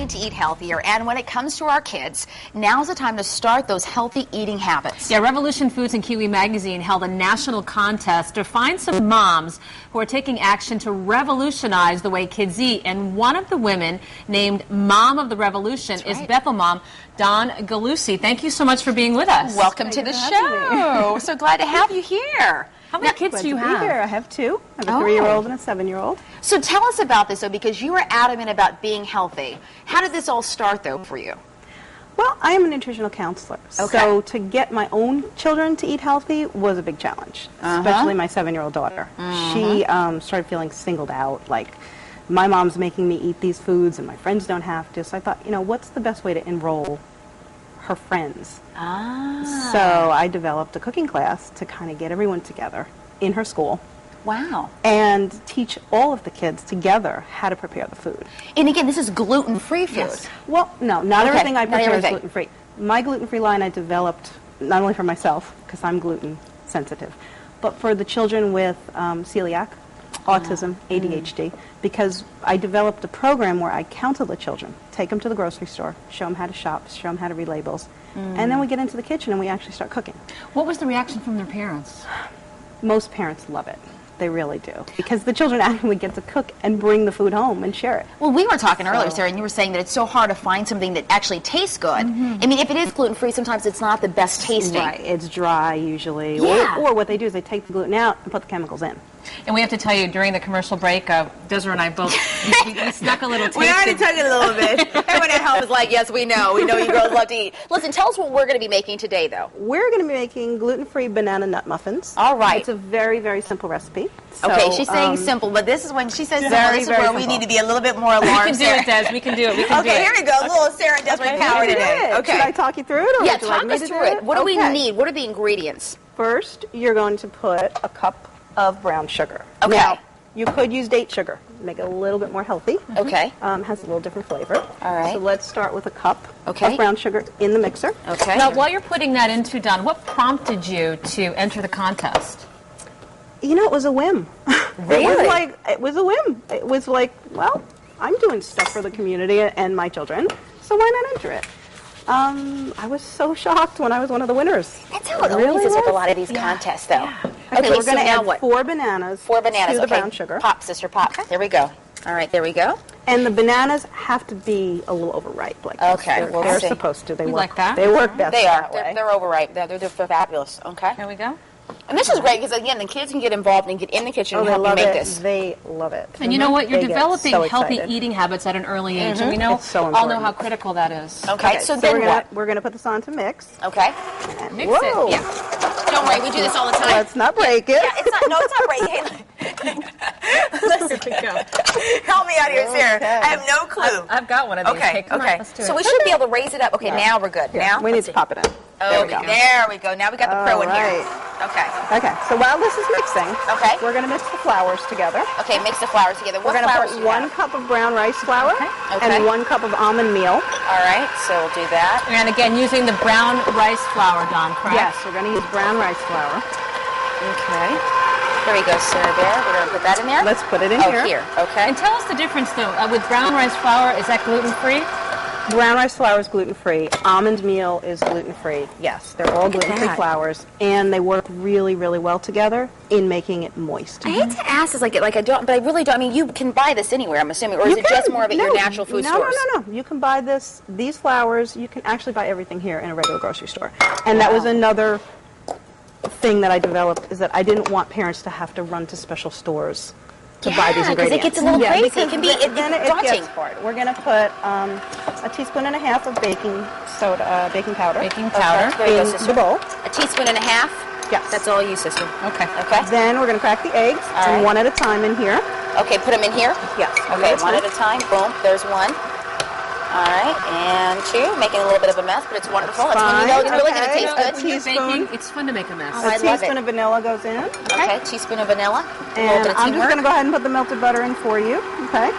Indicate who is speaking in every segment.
Speaker 1: need to eat healthier, and when it comes to our kids, now's the time to start those healthy eating habits.
Speaker 2: Yeah, Revolution Foods and Kiwi Magazine held a national contest to find some moms who are taking action to revolutionize the way kids eat. And one of the women named Mom of the Revolution is Bethel mom Dawn Galusi. Thank you so much for being with us.
Speaker 1: Welcome to the show. So glad to have you here.
Speaker 2: How many kids do you have?
Speaker 3: I have two. I have a 3-year-old and a 7-year-old.
Speaker 1: So tell us about this, though, because you were adamant about being healthy. How did this all start, though, for you?
Speaker 3: Well, I am a nutritional counselor. Okay. So to get my own children to eat healthy was a big challenge, especially my 7-year-old daughter. She started feeling singled out, like, my mom's making me eat these foods and my friends don't have to. So I thought, you know, what's the best way to enroll her friends? So I developed a cooking class to kind of get everyone together in her school.
Speaker 1: Wow.
Speaker 3: And teach all of the kids together how to prepare the food.
Speaker 1: And again, this is gluten-free food.
Speaker 3: Yes. Well, no, not everything I prepare is gluten-free. My gluten-free line I developed not only for myself, because I'm gluten sensitive, but for the children with celiac, autism, ADHD, because I developed a program where I counsel the children, take them to the grocery store, show them how to shop, show them how to read labels, and then we get into the kitchen and we actually start cooking.
Speaker 2: What was the reaction from their parents?
Speaker 3: Most parents love it. They really do. Because the children actually get to cook and bring the food home and share it.
Speaker 1: Well, we were talking earlier, Sarah, and you were saying that it's so hard to find something that actually tastes good. I mean, if it is gluten-free, sometimes it's not the best tasting.
Speaker 3: Right. It's dry, usually.
Speaker 1: Yeah.
Speaker 3: Or what they do is they take the gluten out and put the chemicals in.
Speaker 2: And we have to tell you, during the commercial break, Desiree and I both we snuck a little taste.
Speaker 1: We already took it a little bit. Everyone at home is like, yes, we know. We know you girls love to eat. Listen, tell us what we're going to be making today, though.
Speaker 3: We're going to be making gluten-free banana nut muffins.
Speaker 1: All right.
Speaker 3: It's a very, very simple recipe. So,
Speaker 1: okay, she's saying simple, but this is when she says simple, this is where
Speaker 3: simple.
Speaker 1: we need to be a little bit more alarmed.
Speaker 2: We can do it, Des. We can do it. We can do it.
Speaker 1: Okay, here we go. A little Sarah and Desiree power today.
Speaker 3: Okay. Should I talk you through it? Or
Speaker 1: yeah,
Speaker 3: would you
Speaker 1: talk
Speaker 3: like me
Speaker 1: us
Speaker 3: to
Speaker 1: through
Speaker 3: do
Speaker 1: it. What do we need? What are the ingredients?
Speaker 3: First, you're going to put a cup of brown sugar.
Speaker 1: Okay.
Speaker 3: Now, you could use date sugar, make it a little bit more healthy.
Speaker 1: Okay.
Speaker 3: Has a little different flavor.
Speaker 1: All right.
Speaker 3: So let's start with a cup of brown sugar in the mixer.
Speaker 1: Okay.
Speaker 2: Now, while you're putting that into, Dawn, what prompted you to enter the contest?
Speaker 3: You know, it was a whim.
Speaker 1: Really?
Speaker 3: It was a whim. It was like, well, I'm doing stuff for the community and my children, so why not enter it? I was so shocked when I was one of the winners.
Speaker 1: That's how it always is with a lot of these contests, though.
Speaker 3: Yeah. Okay, we're going to add 4 bananas.
Speaker 1: 4 bananas.
Speaker 3: To the brown sugar.
Speaker 1: Pop, sister, pop. There we go. All right, there we go.
Speaker 3: And the bananas have to be a little overripe, like
Speaker 1: okay,
Speaker 3: they're supposed to. They work
Speaker 2: like that.
Speaker 3: They work best.
Speaker 1: They are.
Speaker 3: That way.
Speaker 1: They're overripe. They're fabulous. Okay.
Speaker 2: Here we go.
Speaker 1: And this is great because, again, the kids can get involved and get in the kitchen and help you make this.
Speaker 3: They love it.
Speaker 2: And you know what? You're
Speaker 3: They get
Speaker 2: developing
Speaker 3: so
Speaker 2: healthy
Speaker 3: excited.
Speaker 2: eating habits at an early age. And we know all know how critical that is.
Speaker 1: Okay, so then what?
Speaker 3: We're going to put this on to mix.
Speaker 1: Okay.
Speaker 2: Mix it. Yeah.
Speaker 1: Don't worry, we do this all the time.
Speaker 3: Let's not break it.
Speaker 1: Yeah, it's not. No, it's not breaking. Listen,
Speaker 2: Go.
Speaker 1: help me out here, Sarah. I have no clue.
Speaker 2: I've got one of these.
Speaker 1: Okay,
Speaker 2: Come on,
Speaker 1: okay.
Speaker 2: let's do
Speaker 1: So
Speaker 2: it.
Speaker 1: we should be able to raise it up. Okay, now we're good.
Speaker 3: Yeah,
Speaker 1: Now
Speaker 3: we need to pop it in.
Speaker 1: Okay, there we go. Now we got the pro in here. Okay.
Speaker 3: Okay, so while this is mixing,
Speaker 1: Okay.
Speaker 3: we're going to mix the flours together.
Speaker 1: Okay, mix the flours together. What
Speaker 3: We're going
Speaker 1: flours
Speaker 3: to
Speaker 1: do
Speaker 3: put
Speaker 1: you
Speaker 3: 1 cup of brown rice flour
Speaker 1: Okay.
Speaker 3: and 1 cup of almond meal.
Speaker 1: All right, so we'll do that.
Speaker 2: And again, using the brown rice flour, Dawn, correct?
Speaker 3: Yes, we're going to use brown rice flour.
Speaker 1: Okay. There we go, Sarah. There. We're going to put that in there.
Speaker 3: Let's put it in here.
Speaker 1: Okay.
Speaker 2: And tell us the difference, though. With brown rice flour, is that gluten-free?
Speaker 3: Brown rice flour is gluten-free. Almond meal is gluten-free. Yes, they're all gluten-free flours, and they work really, really well together in making it moist.
Speaker 1: I hate to ask this like I don't, but I really don't. I mean, you can buy this anywhere, I'm assuming, or is it just more of at your natural food stores?
Speaker 3: No. You can buy these flours. You can actually buy everything here in a regular grocery store. And that was another thing that I developed, is that I didn't want parents to have to run to special stores to buy these ingredients.
Speaker 1: Because it gets a little crazy. It can be
Speaker 3: then it
Speaker 1: daunting.
Speaker 3: gets hard. We're going to put a teaspoon and a half of baking powder.
Speaker 2: Baking powder.
Speaker 3: In the bowl.
Speaker 1: A teaspoon and a half?
Speaker 3: Yes.
Speaker 1: That's all you, sister.
Speaker 2: Okay.
Speaker 1: Okay.
Speaker 3: Then we're going to crack the eggs, and one at a time in here.
Speaker 1: Okay, put them in here?
Speaker 3: Yes.
Speaker 1: Okay, one at a time. Boom, there's one. All right, and 2, making a little bit of a mess, but it's wonderful. That's when you know it's really going to taste good.
Speaker 2: When you're baking, it's fun to make a mess.
Speaker 1: Oh, I
Speaker 3: A
Speaker 1: love
Speaker 3: teaspoon
Speaker 1: it.
Speaker 3: of vanilla goes in.
Speaker 1: Okay, teaspoon of vanilla. A little
Speaker 3: And
Speaker 1: bit of
Speaker 3: I'm just
Speaker 1: teamwork.
Speaker 3: going to go ahead and put the melted butter in for you. Okay.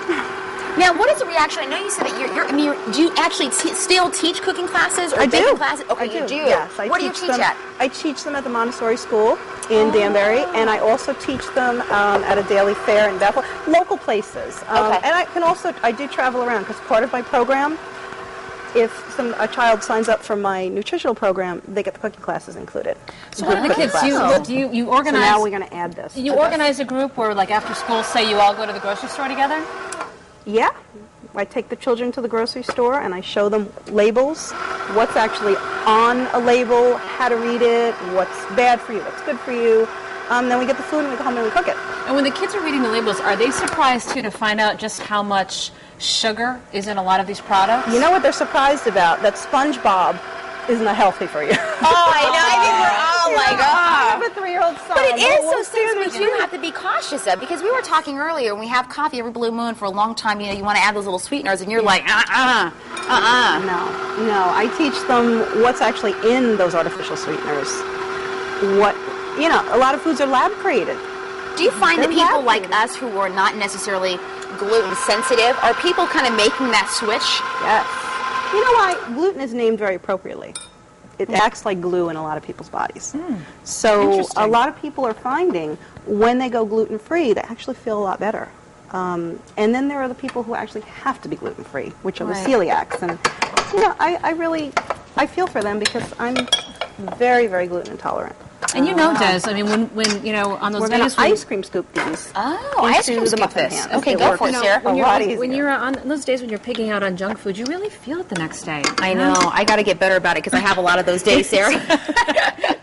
Speaker 1: Now, what is the reaction? I know you said that do you actually still teach cooking classes or baking classes? Okay, you do.
Speaker 3: Yes,
Speaker 1: Where do you teach at?
Speaker 3: I teach them at the Montessori School in Danbury, and I also teach them at a daily fair in Bethel, local places.
Speaker 1: Okay.
Speaker 3: And I do travel around because part of my program, if a child signs up for my nutritional program, they get the cooking classes included.
Speaker 2: So what are the kids? You organize?
Speaker 3: So now we're going to add this.
Speaker 2: You organize a group where, like, after school, say you all go to the grocery store together?
Speaker 3: Yeah. I take the children to the grocery store and I show them labels, what's actually on a label, how to read it, what's bad for you, what's good for you. Then we get the food and we go home and we cook it.
Speaker 2: And when the kids are reading the labels, are they surprised, too, to find out just how much sugar is in a lot of these products?
Speaker 3: You know what they're surprised about? That SpongeBob is not healthy for you.
Speaker 1: Oh, I know. I think we're all like,
Speaker 3: I have a 3-year-old son.
Speaker 1: But it is so things we do have to be cautious of, because we were talking earlier, when we have coffee every blue moon for a long time, you want to add those little sweeteners, and you're like,
Speaker 3: No, I teach them what's actually in those artificial sweeteners. A lot of foods are lab created.
Speaker 1: Do you find that people like us who are not necessarily gluten sensitive, are people kind of making that switch?
Speaker 3: Yes. You know why? Gluten is named very appropriately. It acts like glue in a lot of people's bodies. So a lot of people are finding when they go gluten-free, they actually feel a lot better. And then there are the people who actually have to be gluten-free, which are the celiacs. And, I feel for them because I'm very, very gluten intolerant.
Speaker 2: And Des, I mean, when on those days when
Speaker 3: ice cream scoop these.
Speaker 1: Oh, ice cream scoop this. Okay, go for it, Sarah.
Speaker 2: When you're on those days when you're pigging out on junk food, you really feel it the next day.
Speaker 1: I know. I got to get better about it because I have a lot of those days, Sarah.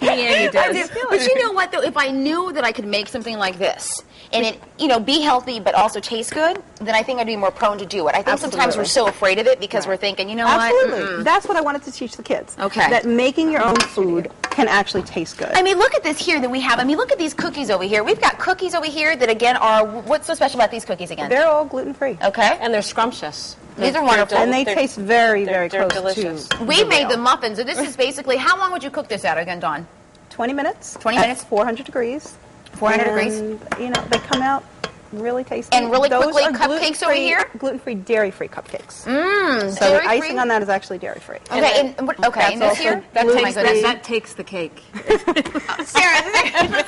Speaker 2: Yeah, you do.
Speaker 1: But you know what, though? If I knew that I could make something like this, and it, be healthy but also taste good, then I think I'd be more prone to do it. I think sometimes we're so afraid of it because we're thinking, what?
Speaker 3: Absolutely. That's what I wanted to teach the kids.
Speaker 1: Okay.
Speaker 3: That making your own food can actually taste good.
Speaker 1: I mean, look at this here that we have. I mean, look at these cookies over here. We've got cookies over here that, again, are, what's so special about these cookies again?
Speaker 3: They're all gluten-free.
Speaker 1: Okay.
Speaker 2: And they're scrumptious.
Speaker 1: These are wonderful.
Speaker 3: And they taste very, very close
Speaker 2: delicious.
Speaker 3: to
Speaker 1: We made the muffins, and this is basically, how long would you cook this at again, Dawn?
Speaker 3: 20 minutes.
Speaker 1: 20 minutes?
Speaker 3: 400 degrees.
Speaker 1: 400 degrees.
Speaker 3: They come out really tasty.
Speaker 1: And really quickly, cupcakes over here?
Speaker 3: Gluten-free, dairy-free cupcakes.
Speaker 1: So
Speaker 3: the icing on that is actually dairy-free.
Speaker 1: Okay, and this here?
Speaker 2: That takes the cake.
Speaker 1: Sarah,